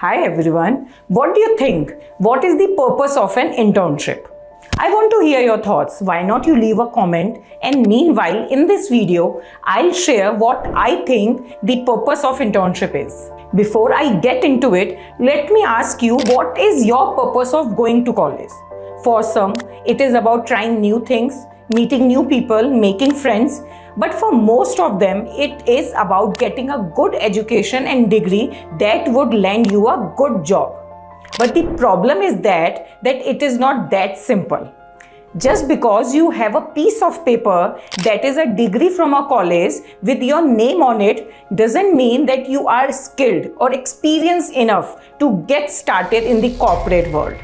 Hi everyone, what do you think? What is the purpose of an internship? I want to hear your thoughts. Why not you leave a comment, and meanwhile in this video I'll share what I think the purpose of internship is. Before I get into it, let me ask you, what is your purpose of going to college? For some, it is about trying new things, meeting new people, making friends. But for most of them, it is about getting a good education and degree that would land you a good job. But the problem is that it is not that simple. Just because you have a piece of paper that is a degree from a college with your name on it doesn't mean that you are skilled or experienced enough to get started in the corporate world.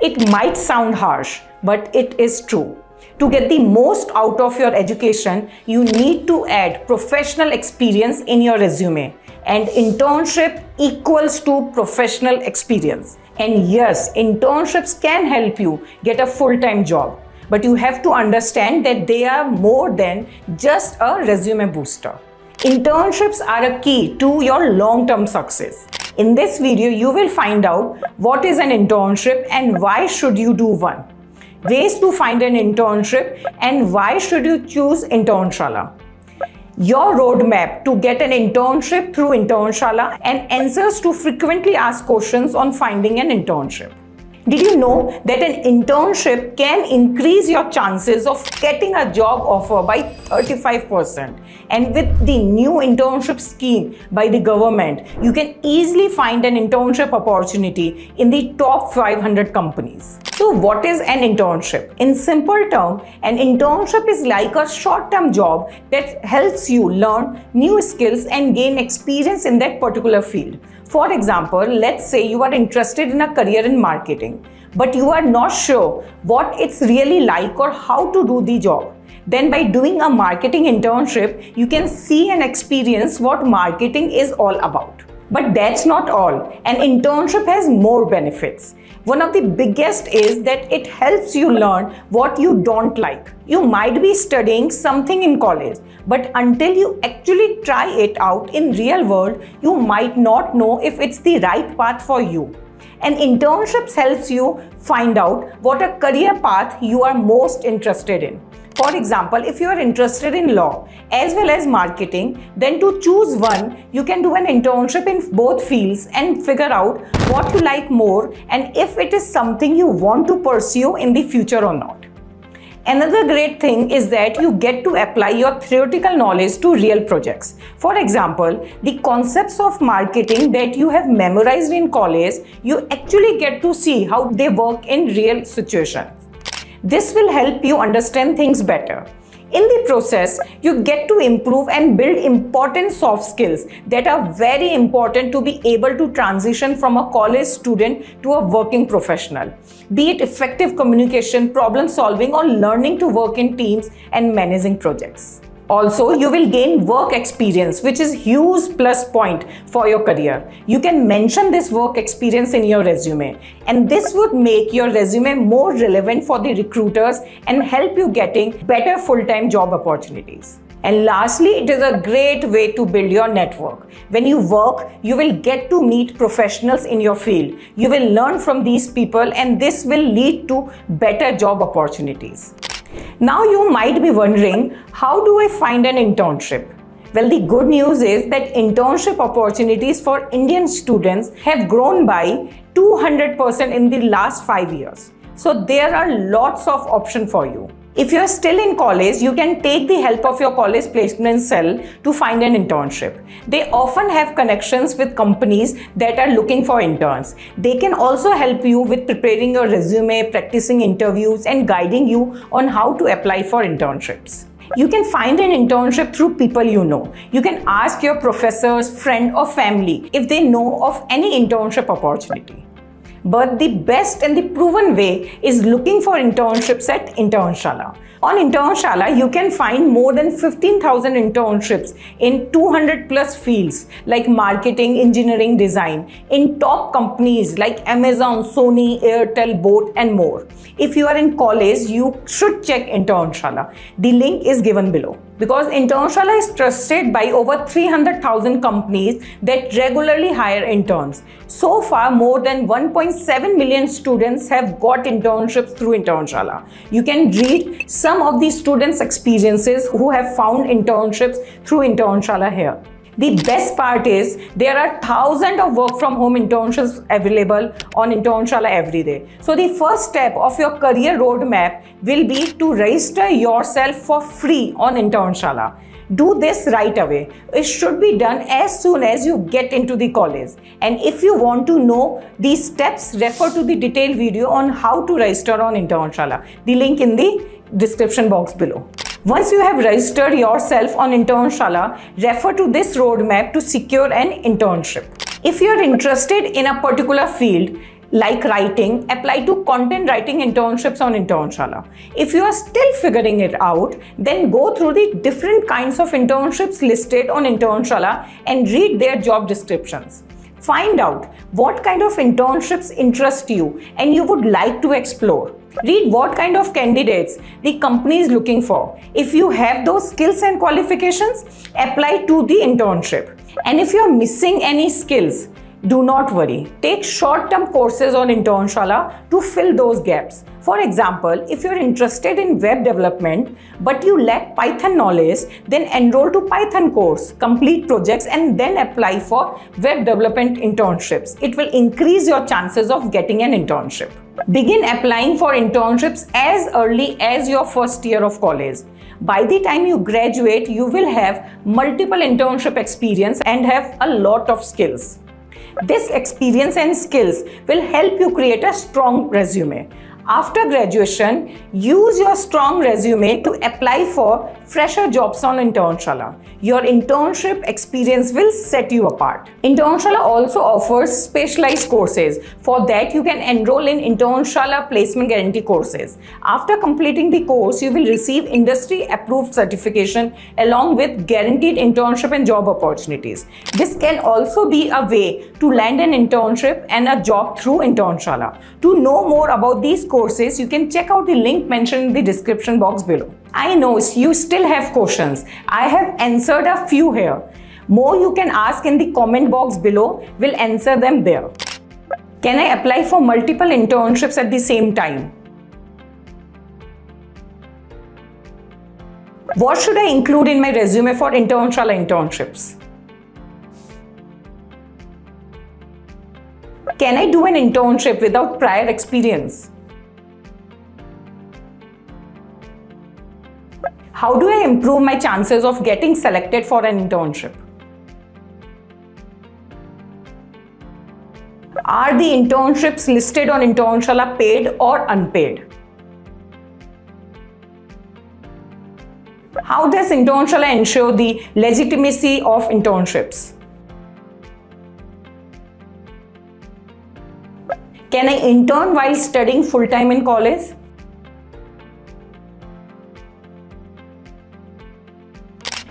It might sound harsh, but it is true. To get the most out of your education, you need to add professional experience in your resume. And internship equals to professional experience. And yes, internships can help you get a full-time job. But you have to understand that they are more than just a resume booster. Internships are a key to your long-term success. In this video, you will find out what is an internship and why should you do one. Ways to find an internship and why should you choose Internshala. Your roadmap to get an internship through Internshala and answers to frequently asked questions on finding an internship. Did you know that an internship can increase your chances of getting a job offer by 35%? And with the new internship scheme by the government, you can easily find an internship opportunity in the top 500 companies. So what is an internship? In simple terms, an internship is like a short-term job that helps you learn new skills and gain experience in that particular field. For example, let's say you are interested in a career in marketing, but you are not sure what it's really like or how to do the job. Then by doing a marketing internship, you can see and experience what marketing is all about. But that's not all. An internship has more benefits. One of the biggest is that it helps you learn what you don't like. You might be studying something in college, but until you actually try it out in real world, you might not know if it's the right path for you. And internships helps you find out what a career path you are most interested in. For example, if you are interested in law as well as marketing, then to choose one, you can do an internship in both fields and figure out what you like more and if it is something you want to pursue in the future or not. Another great thing is that you get to apply your theoretical knowledge to real projects. For example, the concepts of marketing that you have memorized in college, you actually get to see how they work in real situations. This will help you understand things better. In the process, you get to improve and build important soft skills that are very important to be able to transition from a college student to a working professional. Be it effective communication, problem solving, or learning to work in teams and managing projects. Also, you will gain work experience, which is a huge plus point for your career. You can mention this work experience in your resume, and this would make your resume more relevant for the recruiters and help you getting better full-time job opportunities. And lastly, it is a great way to build your network. When you work, you will get to meet professionals in your field. You will learn from these people, and this will lead to better job opportunities. Now you might be wondering, how do I find an internship? Well, the good news is that internship opportunities for Indian students have grown by 200% in the last 5 years. So there are lots of options for you. If you are still in college, you can take the help of your college placement cell to find an internship. They often have connections with companies that are looking for interns. They can also help you with preparing your resume, practicing interviews, and guiding you on how to apply for internships. You can find an internship through people you know. You can ask your professors, friend, or family if they know of any internship opportunity. But the best and the proven way is looking for internships at Internshala. On Internshala, you can find more than 15,000 internships in 200 plus fields like marketing, engineering, design in top companies like Amazon, Sony, Airtel, Boat and more. If you are in college, you should check Internshala. The link is given below. Because Internshala is trusted by over 300,000 companies that regularly hire interns. So far, more than 1.7 million students have got internships through Internshala. You can read some of the students' experiences who have found internships through Internshala here. The best part is there are thousands of work from home internships available on Internshala every day. So the first step of your career roadmap will be to register yourself for free on Internshala. Do this right away. It should be done as soon as you get into the college. And if you want to know these steps, refer to the detailed video on how to register on Internshala. The link in the description box below. Once you have registered yourself on Internshala, refer to this roadmap to secure an internship. If you are interested in a particular field, like writing, apply to content writing internships on Internshala. If you are still figuring it out, then go through the different kinds of internships listed on Internshala and read their job descriptions. Find out what kind of internships interest you and you would like to explore. Read what kind of candidates the company is looking for. If you have those skills and qualifications, apply to the internship. And if you are missing any skills, do not worry. Take short-term courses on Internshala to fill those gaps. For example, if you're interested in web development but you lack Python knowledge, then enroll to Python course, complete projects and then apply for web development internships. It will increase your chances of getting an internship. Begin applying for internships as early as your first year of college. By the time you graduate, you will have multiple internship experience and have a lot of skills. This experience and skills will help you create a strong resume. After graduation, use your strong resume to apply for fresher jobs on Internshala. Your internship experience will set you apart. Internshala also offers specialized courses. For that, you can enroll in Internshala Placement Guarantee courses. After completing the course, you will receive industry-approved certification along with guaranteed internship and job opportunities. This can also be a way to land an internship and a job through Internshala. To know more about these courses, you can check out the link mentioned in the description box below. I know you still have questions. I have answered a few here. More you can ask in the comment box below. We'll answer them there. Can I apply for multiple internships at the same time? What should I include in my resume for Internshala internships? Can I do an internship without prior experience? How do I improve my chances of getting selected for an internship? Are the internships listed on Internshala paid or unpaid? How does Internshala ensure the legitimacy of internships? Can I intern while studying full-time in college?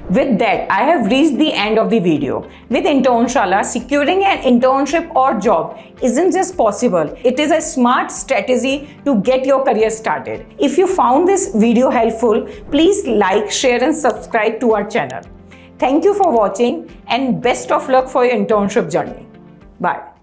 With that, I have reached the end of the video. With Internshala, securing an internship or job isn't just possible, it is a smart strategy to get your career started. If you found this video helpful, please like, share and subscribe to our channel. Thank you for watching and best of luck for your internship journey. Bye.